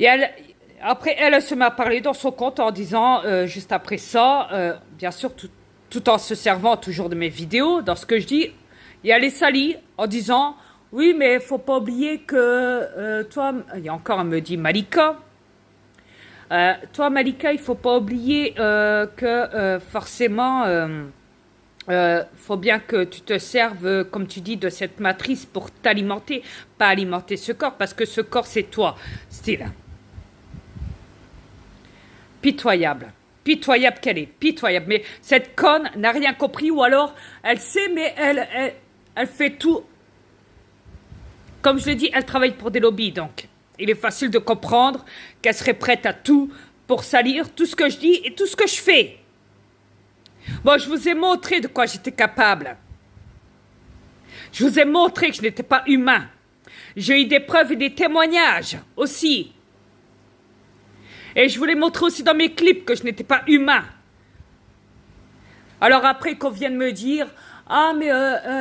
Et après, elle se met à parler dans son compte en disant, juste après ça, bien sûr, tout en se servant toujours de mes vidéos, dans ce que je dis, et elle est salie en disant, oui, mais faut pas oublier que toi, il y a encore, elle me dit, Malika, toi, Malika, il faut pas oublier que forcément, faut bien que tu te serves, comme tu dis, de cette matrice pour t'alimenter, pas alimenter ce corps, parce que ce corps, c'est toi. Style. Pitoyable. Pitoyable qu'elle est. Pitoyable. Mais cette conne n'a rien compris, ou alors, elle sait, mais elle fait tout. Comme je l'ai dit, elle travaille pour des lobbies, donc il est facile de comprendre qu'elle serait prête à tout pour salir tout ce que je dis et tout ce que je fais. Bon, je vous ai montré de quoi j'étais capable. Je vous ai montré que je n'étais pas humain. J'ai eu des preuves et des témoignages aussi. Et je vous l'ai montré aussi dans mes clips que je n'étais pas humain. Alors après qu'on vienne me dire, ah mais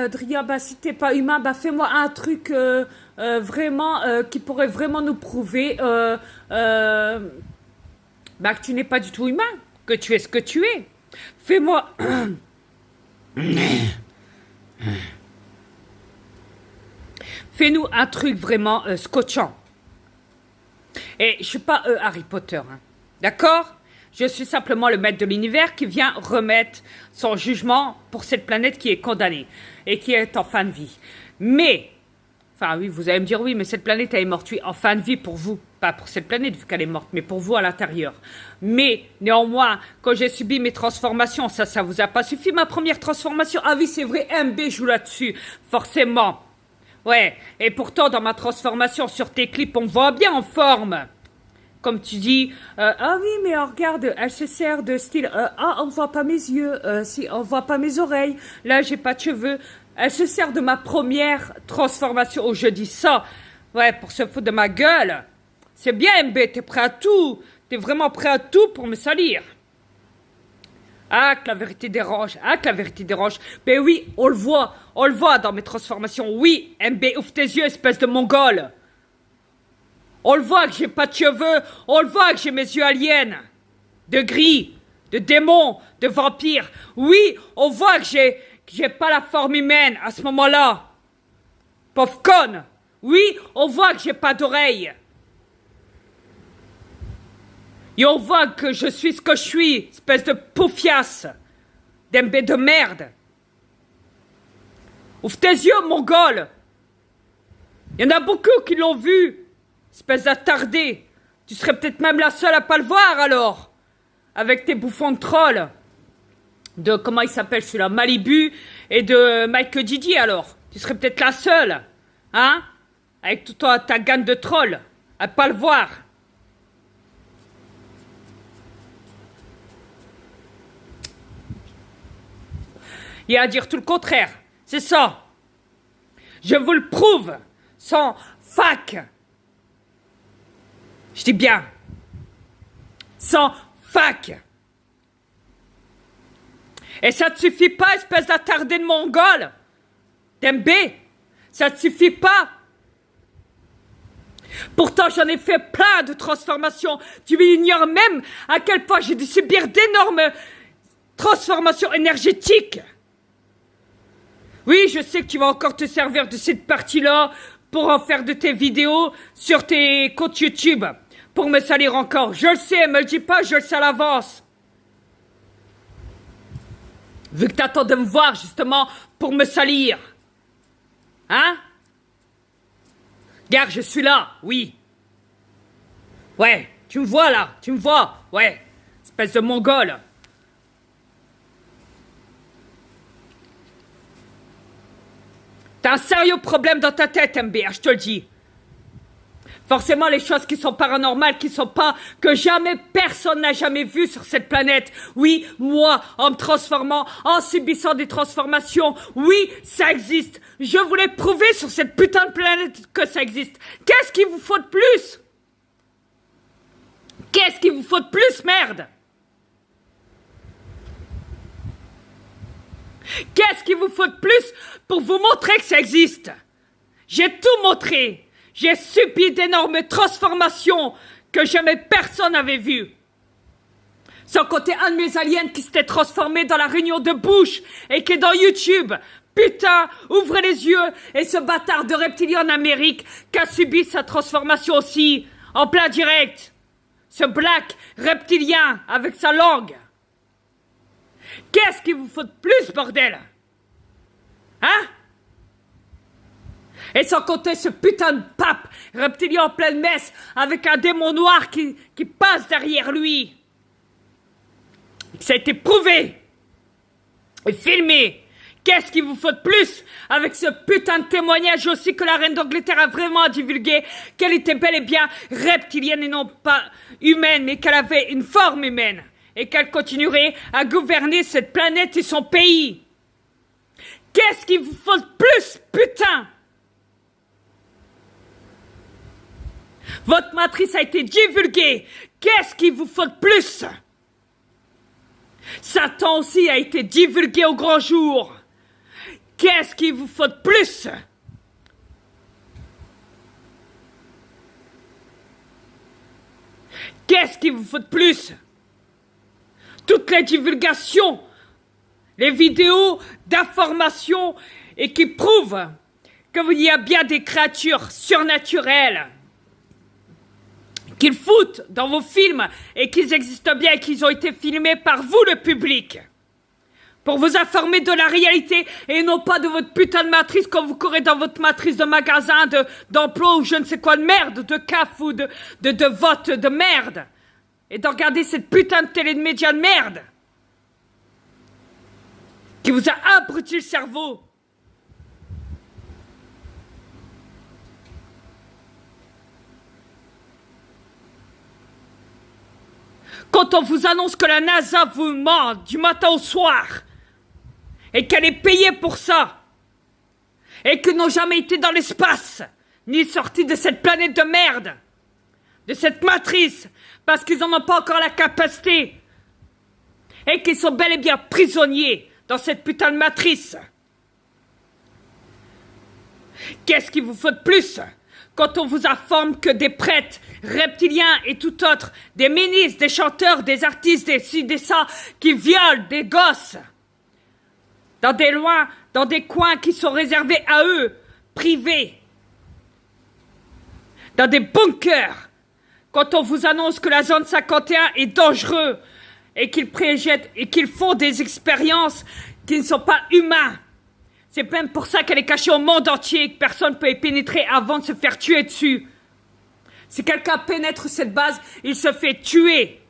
Dria, bah si t'es pas humain, bah fais-moi un truc vraiment qui pourrait vraiment nous prouver bah que tu n'es pas du tout humain, que tu es ce que tu es. Fais-moi fais-nous un truc vraiment scotchant. Et je suis pas Harry Potter, hein. D'accord? Je suis simplement le maître de l'univers qui vient remettre son jugement pour cette planète qui est condamnée et qui est en fin de vie. Mais, enfin oui, vous allez me dire oui, mais cette planète elle est morte, oui, en fin de vie pour vous. Pas pour cette planète vu qu'elle est morte, mais pour vous à l'intérieur. Mais, néanmoins, quand j'ai subi mes transformations, ça vous a pas suffi ma première transformation? Ah oui, c'est vrai, MB joue là-dessus, forcément. Ouais, et pourtant dans ma transformation sur tes clips, on me voit bien en forme. Comme tu dis, ah oui, mais regarde, elle se sert de style, ah, on voit pas mes yeux, si, on voit pas mes oreilles, là, j'ai pas de cheveux. Elle se sert de ma première transformation, oh, je dis ça, ouais, pour se foutre de ma gueule. C'est bien, MB, t'es prêt à tout, t'es vraiment prêt à tout pour me salir. Ah, que la vérité dérange, ah, que la vérité dérange. Ben oui, on le voit dans mes transformations, oui, MB, ouvre tes yeux, espèce de mongole. On le voit que j'ai pas de cheveux, on le voit que j'ai mes yeux aliens, de gris, de démon, de vampire. Oui, on voit que j'ai pas la forme humaine à ce moment-là. Pauvre conne. Oui, on voit que j'ai pas d'oreilles. Et on voit que je suis ce que je suis, espèce de poufiasse, d'MB de merde. Ouvre tes yeux, mongole. Il y en a beaucoup qui l'ont vu. Espèce d'attardé. Tu serais peut-être même la seule à pas le voir alors. Avec tes bouffons de troll. De, comment il s'appelle celui-là, Malibu et de Mike Didi alors. Tu serais peut-être la seule. Hein? Avec toute ta gamme de trolls. À pas le voir. Et à dire tout le contraire. C'est ça. Je vous le prouve. Sans fac. Je dis bien. Sans fac. Et ça ne te suffit pas, espèce d'attardé de mongol. d'MB. Ça ne te suffit pas. Pourtant, j'en ai fait plein de transformations. Tu ignores même à quel point j'ai dû subir d'énormes transformations énergétiques. Oui, je sais que tu vas encore te servir de cette partie-là pour en faire de tes vidéos sur tes comptes YouTube. Pour me salir encore. Je le sais, me le dis pas, je le sais à l'avance. Vu que t'attends de me voir, justement, pour me salir. Hein? Regarde, je suis là, oui. Ouais, tu me vois là, tu me vois, ouais. Espèce de mongole. T'as un sérieux problème dans ta tête, MBR, je te le dis. Forcément, les choses qui sont paranormales, qui sont pas, que jamais personne n'a jamais vu sur cette planète. Oui, moi, en me transformant, en subissant des transformations, oui, ça existe. Je voulais prouver sur cette putain de planète que ça existe. Qu'est-ce qu'il vous faut de plus? Qu'est-ce qu'il vous faut de plus, merde? Qu'est-ce qu'il vous faut de plus pour vous montrer que ça existe? J'ai tout montré. J'ai subi d'énormes transformations que jamais personne n'avait vu. Sans compter un de mes aliens qui s'était transformé dans la réunion de Bush et qui est dans YouTube. Putain, ouvrez les yeux et ce bâtard de reptilien en Amérique qui a subi sa transformation aussi, en plein direct. Ce black reptilien avec sa langue. Qu'est-ce qu'il vous faut de plus, bordel? Hein? Et sans compter ce putain de pape reptilien en pleine messe avec un démon noir qui passe derrière lui. Ça a été prouvé et filmé. Qu'est-ce qu'il vous faut de plus avec ce putain de témoignage aussi que la reine d'Angleterre a vraiment divulgué qu'elle était bel et bien reptilienne et non pas humaine, mais qu'elle avait une forme humaine et qu'elle continuerait à gouverner cette planète et son pays. Qu'est-ce qu'il vous faut de plus, putain? Votre matrice a été divulguée. Qu'est-ce qu'il vous faut de plus? Satan aussi a été divulgué au grand jour. Qu'est-ce qu'il vous faut de plus? Qu'est-ce qu'il vous faut de plus? Toutes les divulgations, les vidéos d'information et qui prouvent qu'il y a bien des créatures surnaturelles qu'ils foutent dans vos films et qu'ils existent bien et qu'ils ont été filmés par vous, le public, pour vous informer de la réalité et non pas de votre putain de matrice quand vous courez dans votre matrice de magasin, d'emploi ou je ne sais quoi de merde, de CAF ou de vote de merde et de regarder cette putain de télé de médias de merde qui vous a abruti le cerveau. Quand on vous annonce que la NASA vous ment du matin au soir et qu'elle est payée pour ça et qu'ils n'ont jamais été dans l'espace ni sortis de cette planète de merde, de cette matrice, parce qu'ils n'en ont pas encore la capacité et qu'ils sont bel et bien prisonniers dans cette putain de matrice. Qu'est-ce qu'il vous faut de plus quand on vous informe que des prêtres, reptiliens et tout autre, des ministres, des chanteurs, des artistes, des ci, des ça, qui violent des gosses dans des coins qui sont réservés à eux, privés, dans des bunkers, quand on vous annonce que la zone 51 est dangereux et qu'ils font des expériences qui ne sont pas humains. C'est même pour ça qu'elle est cachée au monde entier et que personne ne peut y pénétrer avant de se faire tuer dessus. Si quelqu'un pénètre cette base, il se fait tuer.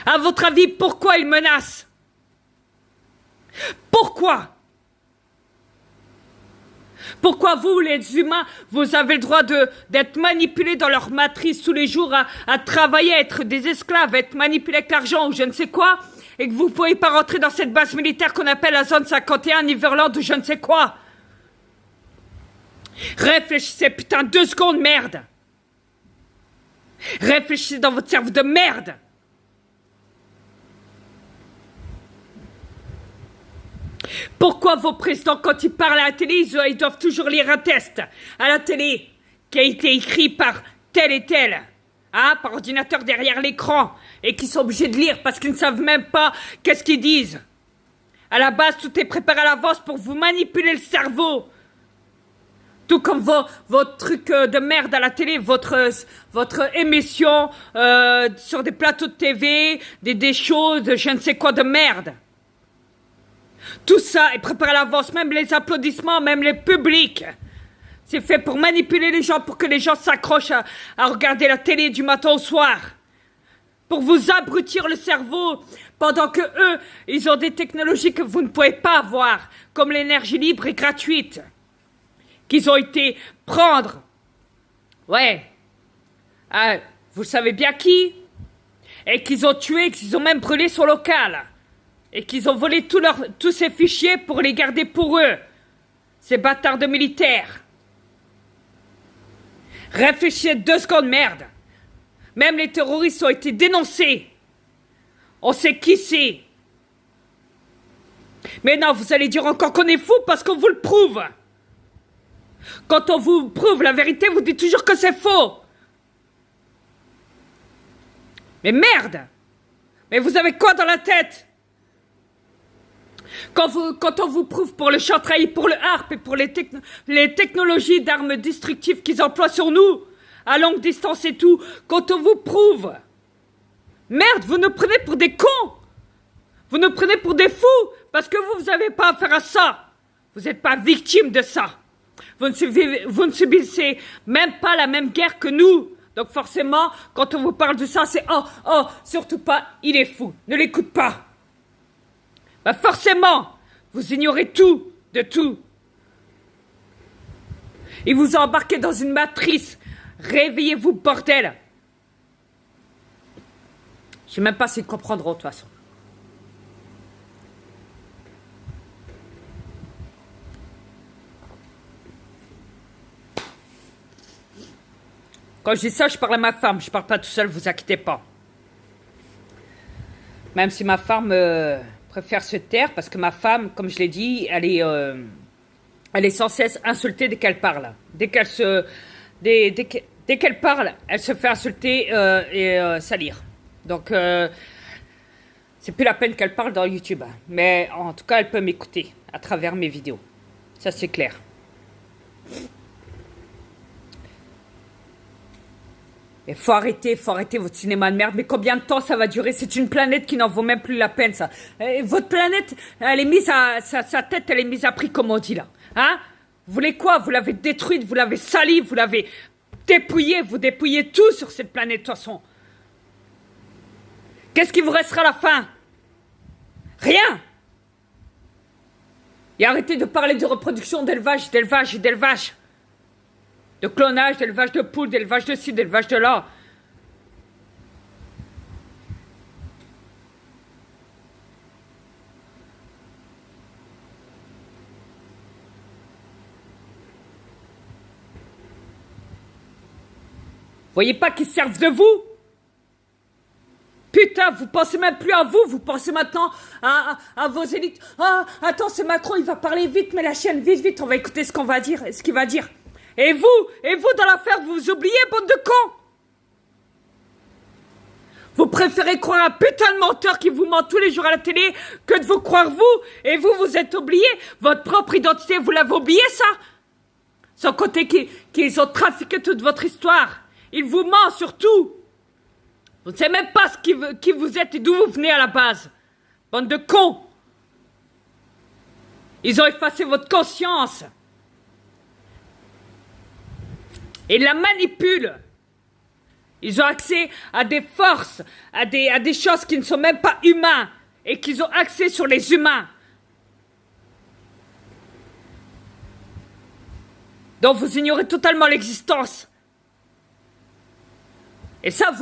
À votre avis, pourquoi il menace? Pourquoi? Pourquoi vous, les humains, vous avez le droit d'être manipulés dans leur matrice tous les jours, à travailler, à être des esclaves, à être manipulés avec l'argent ou je ne sais quoi, et que vous ne pouvez pas rentrer dans cette base militaire qu'on appelle la zone 51, Neverland ou je ne sais quoi? Réfléchissez, putain, 2 secondes, merde! Réfléchissez dans votre cerveau de merde! Pourquoi vos présidents, quand ils parlent à la télé, ils doivent toujours lire un test à la télé qui a été écrit par tel et tel, hein, par ordinateur derrière l'écran, et qui sont obligés de lire parce qu'ils ne savent même pas qu'est-ce qu'ils disent. À la base, tout est préparé à l'avance pour vous manipuler le cerveau. Tout comme votre truc de merde à la télé, votre émission sur des plateaux de TV, des choses, je ne sais quoi de merde. Tout ça est préparé à l'avance, même les applaudissements, même les publics. C'est fait pour manipuler les gens, pour que les gens s'accrochent à regarder la télé du matin au soir. Pour vous abrutir le cerveau, pendant que eux, ils ont des technologies que vous ne pouvez pas avoir, comme l'énergie libre et gratuite, qu'ils ont été prendre. Ouais. Ah, vous savez bien qui? Et qu'ils ont tué, qu'ils ont même brûlé son local. Et qu'ils ont volé tous ces fichiers pour les garder pour eux. Ces bâtards de militaires. Réfléchissez 2 secondes, merde. Même les terroristes ont été dénoncés. On sait qui c'est. Mais non, vous allez dire encore qu'on est fou parce qu'on vous le prouve. Quand on vous prouve la vérité, vous dites toujours que c'est faux. Mais merde! Mais vous avez quoi dans la tête? Quand on vous prouve pour le chantrail, pour le harp et pour les technologies d'armes destructives qu'ils emploient sur nous, à longue distance et tout, quand on vous prouve, merde, vous nous prenez pour des cons! Vous nous prenez pour des fous parce que vous n'avez pas affaire à ça. Vous n'êtes pas victime de ça. Vous ne subissez même pas la même guerre que nous. Donc forcément, quand on vous parle de ça, c'est oh, surtout pas, il est fou. Ne l'écoute pas. Bah forcément, vous ignorez tout, de tout. Il vous a embarqué dans une matrice. Réveillez-vous, bordel. Je sais même pas s'ils comprendront de toute façon. Quand je dis ça, je parle à ma femme. Je parle pas tout seul, vous inquiétez pas. Même si ma femme préfère se taire, parce que ma femme, comme je l'ai dit, elle est sans cesse insultée dès qu'elle parle. Dès qu'elle parle, elle se fait insulter et salir. Donc, c'est plus la peine qu'elle parle dans YouTube. Mais en tout cas, elle peut m'écouter à travers mes vidéos. Ça, c'est clair. Il faut arrêter votre cinéma de merde. Mais combien de temps ça va durer? C'est une planète qui n'en vaut même plus la peine, ça. Et votre planète, elle est mise à... Sa tête, elle est mise à prix, comme on dit, là. Hein? Vous voulez quoi? Vous l'avez détruite, vous l'avez salie, vous l'avez dépouillée. Vous dépouillez tout sur cette planète, de toute façon. Qu'est-ce qui vous restera à la fin? Rien! Et arrêtez de parler de reproduction, d'élevage. De clonage, d'élevage de poules, d'élevage de ci, d'élevage de là. Voyez pas qu'ils servent de vous? Putain, vous pensez même plus à vous, vous pensez maintenant à vos élites. Ah, attends, c'est Macron, il va parler vite, mais la chaîne, vite, on va écouter ce qu'il va dire. Et vous dans l'affaire, vous oubliez, bande de cons? Vous préférez croire un putain de menteur qui vous ment tous les jours à la télé que de vous croire vous? Et vous êtes oublié? Votre propre identité, vous l'avez oublié, ça? Sans compter qu'ils ont trafiqué toute votre histoire. Ils vous mentent surtout. Vous ne savez même pas qui vous êtes et d'où vous venez à la base. Bande de cons. Ils ont effacé votre conscience. Et ils la manipulent. Ils ont accès à des forces, à des choses qui ne sont même pas humaines et qu'ils ont accès sur les humains. Donc vous ignorez totalement l'existence. Et ça,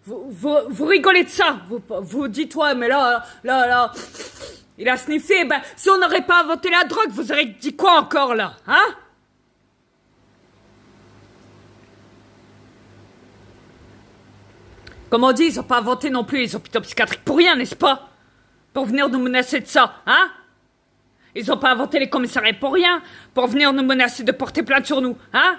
vous rigolez de ça. Vous dites, ouais, mais là, il a sniffé. Ben, si on n'aurait pas inventé la drogue, vous auriez dit quoi encore, là? Hein? Comme on dit, ils n'ont pas inventé non plus les hôpitaux psychiatriques pour rien, n'est-ce pas? Pour venir nous menacer de ça, hein? Ils n'ont pas inventé les commissariats pour rien, pour venir nous menacer de porter plainte sur nous, hein?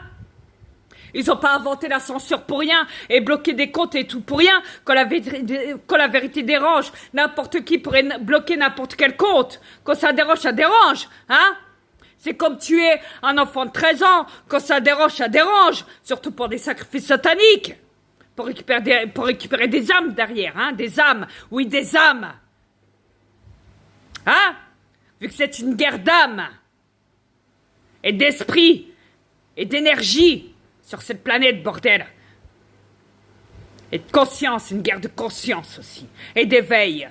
Ils n'ont pas inventé la censure pour rien et bloqué des comptes et tout pour rien. Quand la vérité dérange, n'importe qui pourrait bloquer n'importe quel compte. Quand ça dérange, hein? C'est comme tuer un enfant de 13 ans. Quand ça dérange. Surtout pour des sacrifices sataniques. Pour récupérer des âmes derrière, hein? Des âmes. Oui, des âmes. Hein? Vu que c'est une guerre d'âmes. Et d'esprit. Et d'énergie. Sur cette planète, bordel. Et de conscience, une guerre de conscience aussi. Et d'éveil.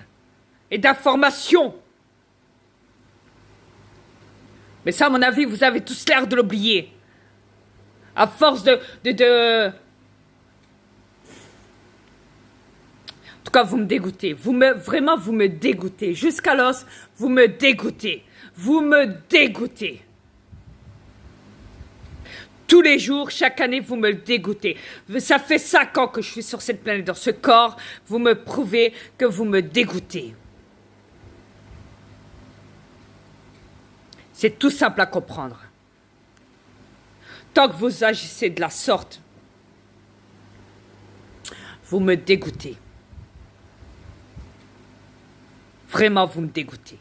Et d'information. Mais ça, à mon avis, vous avez tous l'air de l'oublier. À force de... En tout cas, vous me dégoûtez. Vraiment, vous me dégoûtez. Jusqu'à l'os, vous me dégoûtez. Vous me dégoûtez. Tous les jours, chaque année, vous me le dégoûtez. Ça fait 5 ans que je suis sur cette planète, dans ce corps. Vous me prouvez que vous me dégoûtez. C'est tout simple à comprendre. Tant que vous agissez de la sorte, Vous me dégoûtez. Vraiment, vous me dégoûtez.